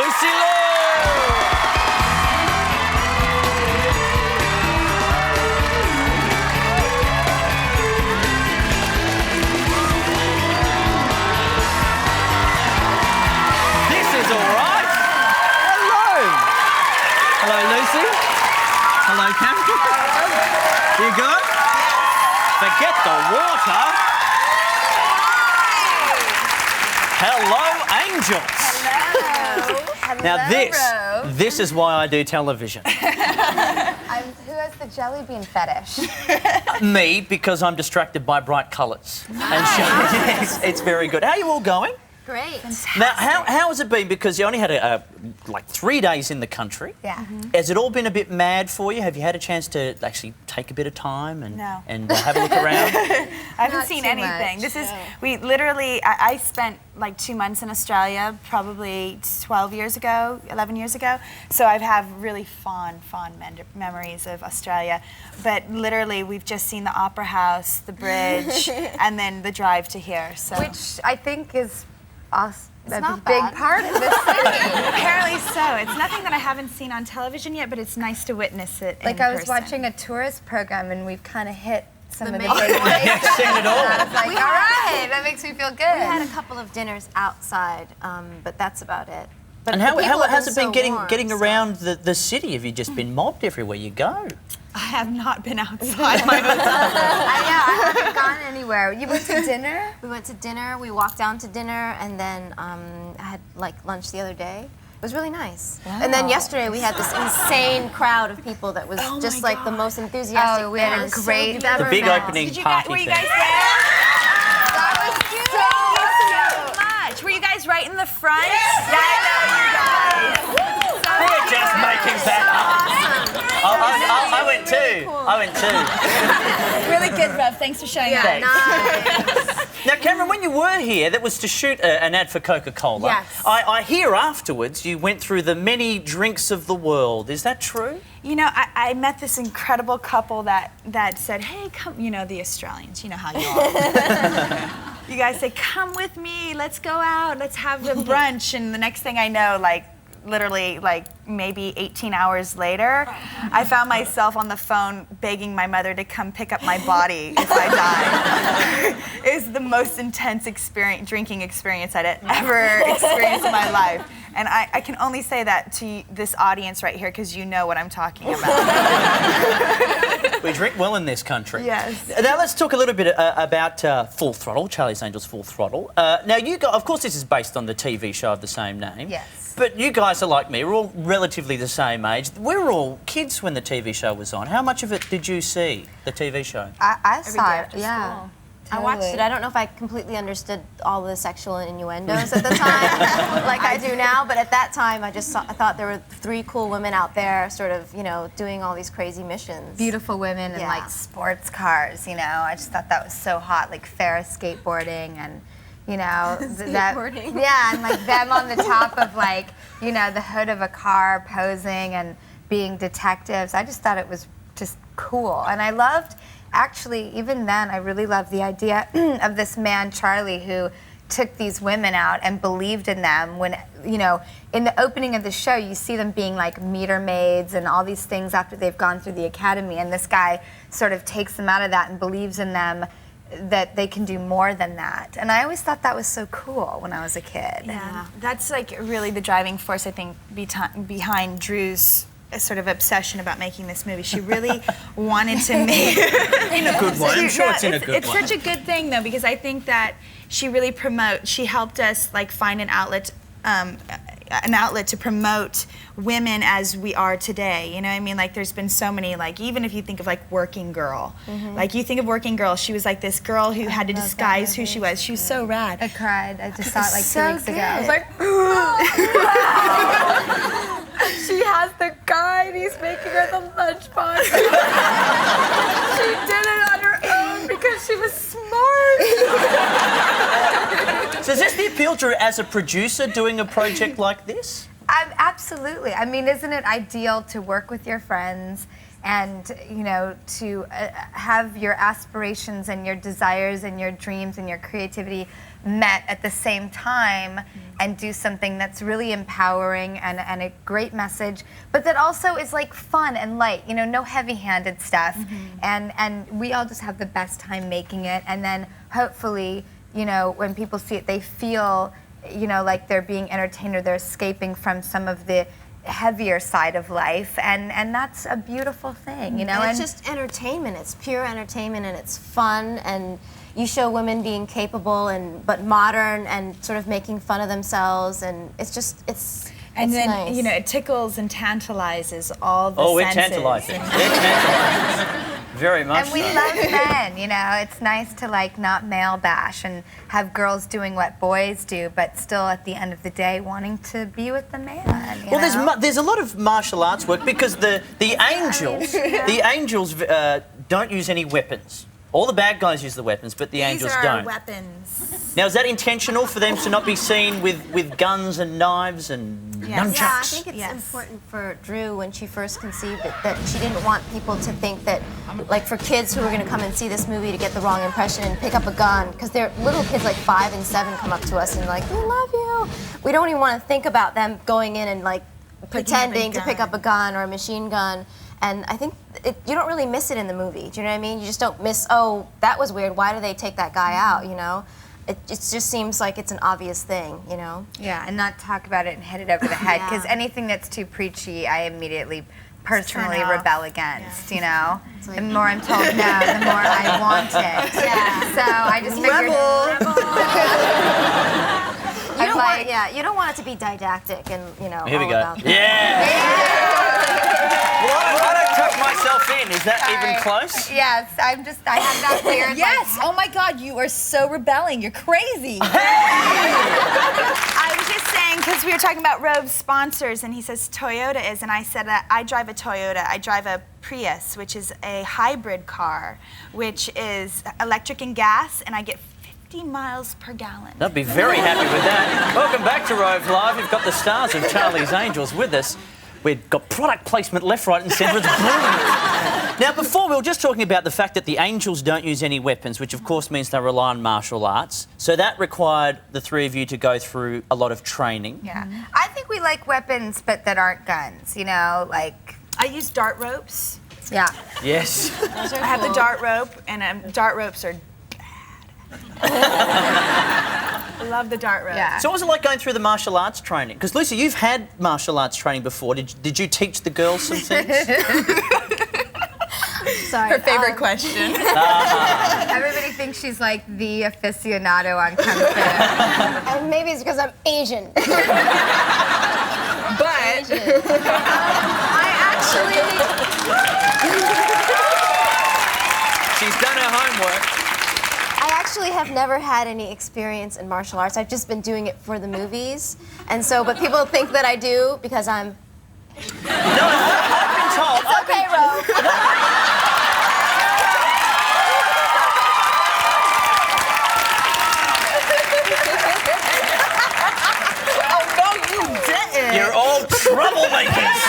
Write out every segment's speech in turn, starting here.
Lucy Liu. Hello, Lucy. Hello, Cam. You good? Forget the water. Hello, angels. Hello. Now this is why I do television. Who has the jelly bean fetish? Me, because I'm distracted by bright colours. And it's very good. How are you all going? Great. Fantastic. Now, how has it been? Because you only had like 3 days in the country. Yeah. Has it all been a bit mad for you? Have you had a chance to actually take a bit of time and have a look around? I haven't seen anything. This is we literally. I spent like 2 months in Australia, probably 12 years ago, 11 years ago. So I have really fond memories of Australia. But literally, we've just seen the Opera House, the bridge, and then the drive to here. So. Which I think is a big part of the city. Apparently so. It's nothing that I haven't seen on television yet, but it's nice to witness it in Like I was person. watching a tourist program and we've kind of hit some of the big You've seen it all. I was like, all right, that makes me feel good. We had a couple of dinners outside, but that's about it. But And how has it been warm, getting around the city? Have you just been mobbed everywhere you go? I have not been outside my hotel. I haven't gone anywhere. You went to dinner? We went to dinner. We walked down to dinner, and then I had like lunch the other day. It was really nice. Wow. And then yesterday we had this insane crowd of people that was just like the most enthusiastic. Oh, we had a great The big opening party Were you thing. guys there? That was So much. Were you guys right in the front? Yes. Yeah, I know you guys. We're just making that up. I went too. I went too. Really good, Rev. Thanks for showing up. Nice. Now, Cameron, when you were here, that was to shoot an ad for Coca-Cola. Yes. I hear afterwards you went through the many drinks of the world. Is that true? You know, I met this incredible couple that said, hey, come, you know, the Australians, you know how you are. You guys say, come with me, let's go out, let's have a brunch. And the next thing I know, like, literally, like, maybe 18 hours later, I found myself on the phone begging my mother to come pick up my body if I died. It was the most intense drinking experience I'd ever experienced in my life. And I can only say that to this audience right here because you know what I'm talking about. We drink well in this country. Yes. Now let's talk a little bit about Full Throttle, Charlie's Angels Full Throttle. Now you guys, of course this is based on the TV show of the same name. Yes. But you guys are like me, we're all relatively the same age. We were all kids when the TV show was on. How much of it did you see, the TV show? I saw it, yeah. I watched it. I don't know if I completely understood all the sexual innuendos at the time, like I do now. But at that time, I thought there were 3 cool women out there, sort of, you know, doing all these crazy missions. Beautiful women and like sports cars, you know. I just thought that was so hot, like Ferris skateboarding and, you know, Skateboarding. and like them on the top of like, you know, the hood of a car posing and being detectives. I just thought it was just cool, and I loved. Actually, even then, I really loved the idea of this man, Charlie, who took these women out and believed in them when, you know, in the opening of the show, you see them being like meter maids and all these things after they've gone through the academy, and this guy sort of takes them out of that and believes in them that they can do more than that. And I always thought that was so cool when I was a kid. Yeah, that's like really the driving force, I think, behind Drew's sort of obsession about making this movie. She really wanted to make In a good way. I'm sure it's in a good way. It's such a good thing though, because I think that she really she helped us like find an outlet to promote women as we are today. You know what I mean? Like there's been so many, like even if you think of like Working Girl, like you think of Working Girl, she was like this girl who had to disguise who she was. She was so rad. I cried. I just saw it like 2 weeks ago. I was like, she has the guy and he's making her the lunchbox. She did it on her own because she was smart. So is this the appeal to as a producer doing a project like this? I'm Absolutely. I mean, isn't it ideal to work with your friends and, you know, to have your aspirations and your desires and your dreams and your creativity met at the same time and do something that's really empowering and a great message, but that also is like fun and light, you know, no heavy-handed stuff. And we all just have the best time making it, and then hopefully, you know, when people see it, they feel, you know, like they're being entertained or they're escaping from some of the heavier side of life, and that's a beautiful thing, you know. And it's just entertainment. It's pure entertainment, and it's fun, and you show women being capable but modern and sort of making fun of themselves, and it's And then, nice. you know, it tickles and tantalizes all the Oh, we're senses. tantalising. We're tantalising. Very much And we so. love men, you know. It's nice to like not male bash and have girls doing what boys do, but still at the end of the day wanting to be with the man. You know? There's a lot of martial arts work because the angels don't use any weapons. All the bad guys use the weapons, but the angels These are don't. weapons. Now, is that intentional for them to not be seen with guns and knives and nunchucks? Yeah, I think it's important for Drew when she first conceived it that she didn't want people to think that, like for kids who are going to come and see this movie to get the wrong impression and pick up a gun, because they're little kids like 5 and 7 come up to us and like, we love you. We don't even want to think about them going in and like pretending to pick up a gun or a machine gun. And I think you don't really miss it in the movie. Do you know what I mean? You just don't miss, oh, that was weird. Why did they take that guy out, you know? It just seems like it's an obvious thing, you know? Yeah, and not talk about it and hit it over the head, because anything that's too preachy, I immediately personally rebel against, you know? Like, the more I'm told no, the more I want it. Yeah. So I just figured... You don't want it to be didactic and, you know, Here we all go. about that. Well, I don't tuck myself in. Is that even close? Yes, I have that weird... Yes! Oh my God, you are so rebelling. You're crazy. I was just saying, because we were talking about Rove's sponsors, and he says Toyota is, and I said that I drive a Toyota. I drive a Prius, which is a hybrid car, which is electric and gas, and I get 50 miles per gallon. I'd be very happy with that. Welcome back to Rove Live. We've got the stars of Charlie's Angels with us. We've got product placement left, right and centre. It's brilliant. Now, before we were just talking about the fact that the Angels don't use any weapons, which of course means they rely on martial arts. So that required the three of you to go through a lot of training. Yeah. I think we like weapons, but that aren't guns, you know, like... I use dart ropes. Yeah. Yes. I have the dart rope, and dart ropes are bad. I love the dart rope. Yeah. So what was it like going through the martial arts training? Because, Lucy, you've had martial arts training before. Did you teach the girls some things? Sorry. Her favorite question. Everybody thinks she's like the aficionado on Kung Fu. And maybe it's because I'm Asian. But I actually... She's done her homework. I actually have never had any experience in martial arts. I've just been doing it for the movies. And so, but people think that I do because I'm... No, I've been told. It's okay, Rove. You're all troublemakers.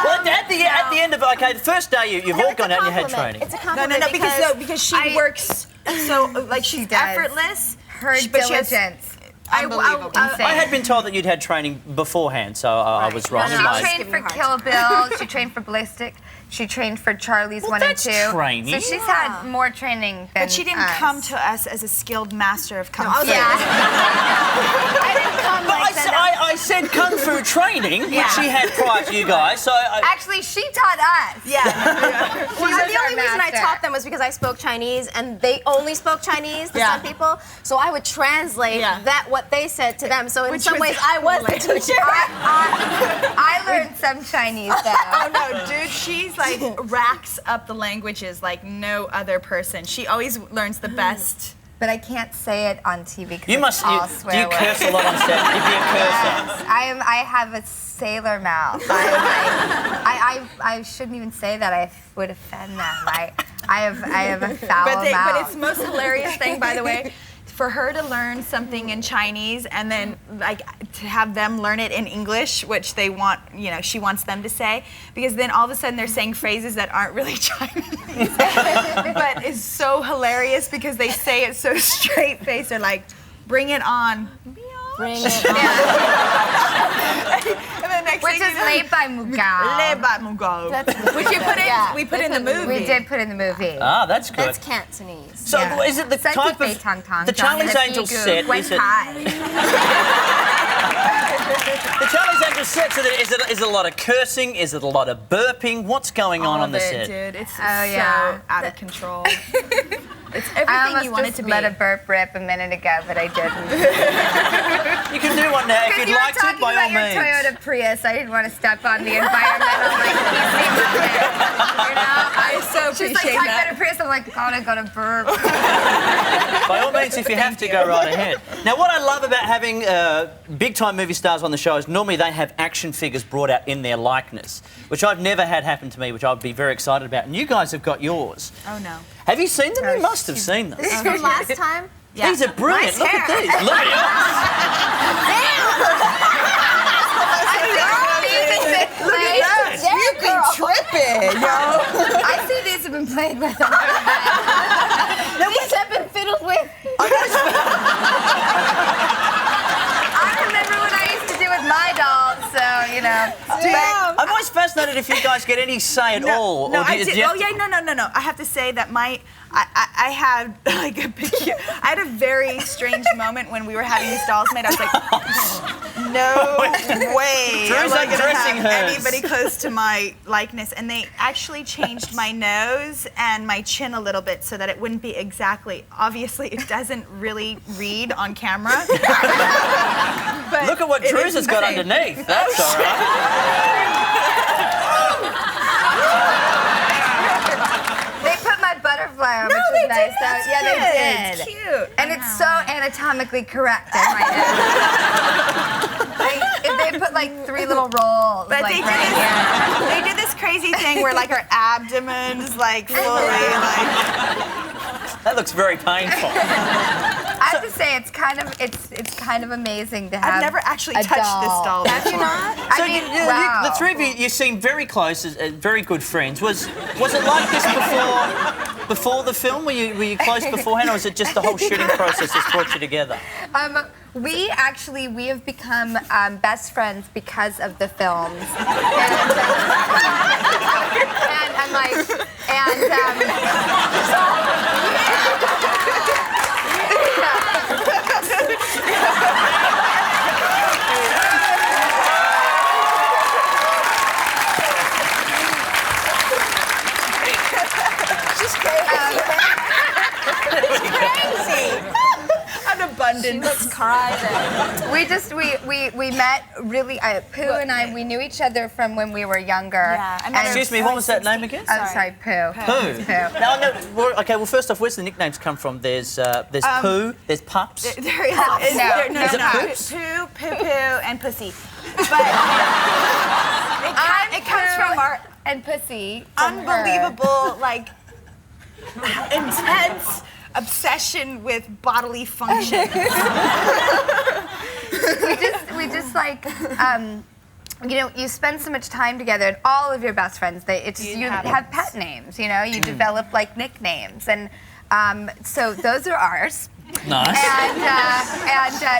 Well, at the end of the first day, you've all gone out and you had training. It's a compliment. because she works so like she's effortless. Her but she has- diligence. Unbelievable. I had been told that you'd had training beforehand, so I was wrong. She in my- trained for Kill Bill. She trained for Ballistic. She trained for Charlie's 1 and that's 2. training. So she's had more training than But she didn't us. come to us as a skilled master of Kung Fu. Yeah. I didn't come But like that. I said Kung Fu training, which she had prior to you guys, so... Actually, she taught us. Yeah. Well, The only reason I taught them was because I spoke Chinese, and they only spoke Chinese, the some people. So I would translate what they said to them. So in some ways, I was the teacher. I learned some Chinese, though. Oh no, dude, she's like racks up the languages like no other person. She always learns the best. But I can't say it on TV because You must... all do swear you words. curse a lot on set? You'd be a cursor. I have a sailor mouth. I shouldn't even say that. I would offend them. I have a foul mouth. But it's the most hilarious thing, by the way. for her to learn something in Chinese and then like to have them learn it in English, which they want, you know, she wants them to say, because then all of a sudden they're saying phrases that aren't really Chinese, but it's so hilarious because they say it so straight-faced. They're like, "Bring it on." Bring it on. And the next Which thing is you know, late by Mugao. Le Bat Mugao. Which you put in, Yeah, we put they in the put in the movie. We did put in the movie. Ah, that's good. That's Cantonese. So Yeah. is it the type of the Charlie's Angels set? Is it the Charlie's Angels set? So is it a lot of cursing? Is it a lot of burping? What's going on the set? Dude, it's so yeah. out of control. It's I everything almost you want it just to be. let a burp rip a minute ago, but I didn't. You can do one now if Because you'd you were like to, talking by all about your means. Toyota Prius. I didn't want to step on the environmental like PC movement. You know? I so She's like appreciate talking that. about a Prius. I'm like, God, I got a burp. By all means, if you have to, go right ahead. Now, what I love about having big-time movie stars on the show is normally they have action figures brought out in their likeness, which I've never had happen to me, which I'd be very excited about. And you guys have got yours. Oh no. Have you seen them? You must have seen them. From last time? Yeah. These are brilliant. Nice Look hair. at these. Look at You be tripping, yo. I see these have been played with. These have been fiddled with. I remember what I used to do with my dolls, so, you know. I'm always fascinated if you guys get any say at all. No, or do I you- did. do you Oh have to- yeah, no. I have to say that I had like a I had a very strange moment when we were having these dolls made. I was like, no way. Drew's am I gonna undressing have hers. anybody close to my likeness, and they actually changed my nose and my chin a little bit so that it wouldn't be exactly. Obviously, it doesn't really read on camera. But Look at what it Drew's is has got insane. underneath. That's all right. They put my butterfly on, which they was nice. did. That's Yeah, they cute. did. It's cute. And it's so anatomically correct in my head. They put like 3 little rolls. But like, they right did here. they did this crazy thing where like her abdomen's like fully like. That looks very painful. I have to say, it's kind of amazing to have. I've never actually a touched this doll Have you before. not? So I mean, you, the three of you seem very close, very good friends. Was it like this before the film? Were you close beforehand, or was it just the whole shooting process that's brought you together? We have become best friends because of the films. And I'm like, Abundance. Looks crying. we met really. Pooh and I, we knew each other from when we were younger. Yeah, I met her- Excuse me, what was that name again? Oh, sorry, Pooh. Pooh. Now, okay. Well, first off, where's the nicknames come from? There's Pooh. There's Pups. There is No. Is it no. Poops? Poo, poo, poo, and pussy. But it comes from our and Pussy. From her. unbelievable, like, intense obsession with bodily function. we just like you know, you spend so much time together, and all of your best friends, you have pet names. You know, you develop like nicknames, and so those are ours. Nice.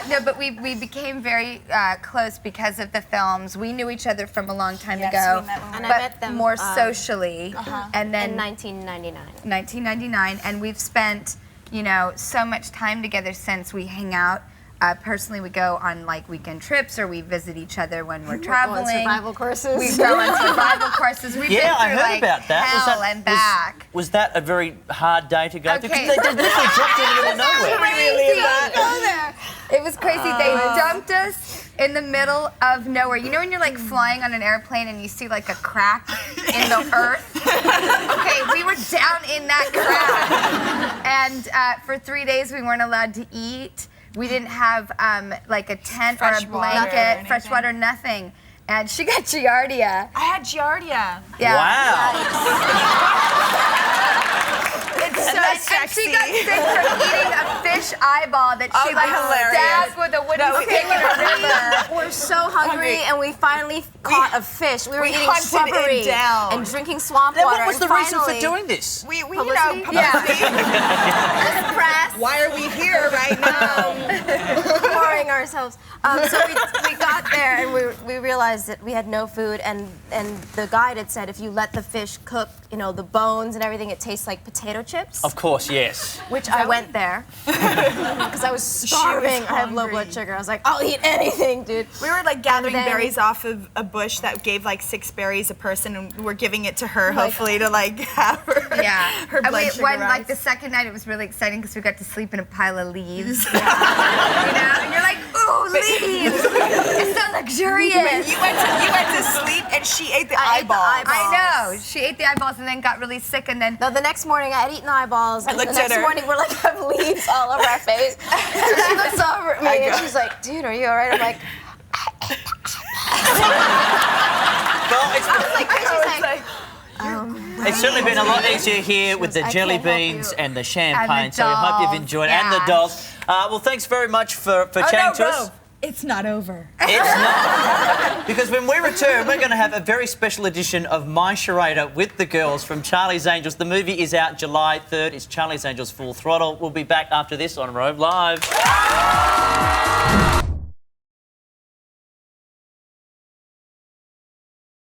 No, but we became very close because of the films. We knew each other from a long time ago, we met when we And I but met them, more socially, and then in 1999. 1999, and we've spent, you know, so much time together since. We hang out. Personally, we go on like weekend trips, or we visit each other when we're traveling. Survival courses. We go on survival courses. We've been Yeah, I through, heard like, about that. Hell and back. Was that a very hard day to go through? Okay. Because they just literally dropped you in the middle of nowhere. Crazy. Go there. It was crazy. They dumped us in the middle of nowhere. You know when you're like flying on an airplane and you see like a crack in the earth? Okay, we were down in that crack. And for 3 days we weren't allowed to eat. We didn't have like a tent Fresh or a water blanket, or fresh anything. water, nothing. And she got giardia. I had giardia. Yeah. Wow. It's so And she got sick from eating a fish eyeball that she stabbed with a wooden stick in a river. We're so hungry, and we finally caught a fish. We were eating shrubbery and drinking swamp Then water. what was the reason for doing this? We Publicity? Press. Why are we here right now? Pouring ourselves. So we got there and we realized that we had no food, and the guide had said if you let the fish cook, you know, the bones and everything, it tastes like potato chips. Of course, yes. Which I went there because I was starving. I have low blood sugar. I was like, I'll eat anything, dude. We were like gathering berries off of a bush that gave like 6 berries a person, and we're giving it to her, hopefully to like have her. Her blood sugar rise. Like the second night, it was really exciting because we got to sleep in a pile of leaves. You know, and you're like, ooh, leaves! It's so luxurious. You went to sleep, and she ate the eyeballs. I know. She ate the eyeballs and then got really sick, and then. No, the next morning I had eaten the eyeballs, and the looked next at her. morning we're like have leaves all over our face. And she looks over at me and she's like, "Dude, are you all right?" I'm like, It's certainly been a lot easier here with the jelly beans and the champagne, And the so we hope you've dolls, enjoyed and the dolls. Well, thanks very much for chatting to us. It's not over. It's not. Because when we return, we're going to have a very special edition of My Charada with the girls from Charlie's Angels. The movie is out July 3rd. It's Charlie's Angels Full Throttle. We'll be back after this on Rove Live.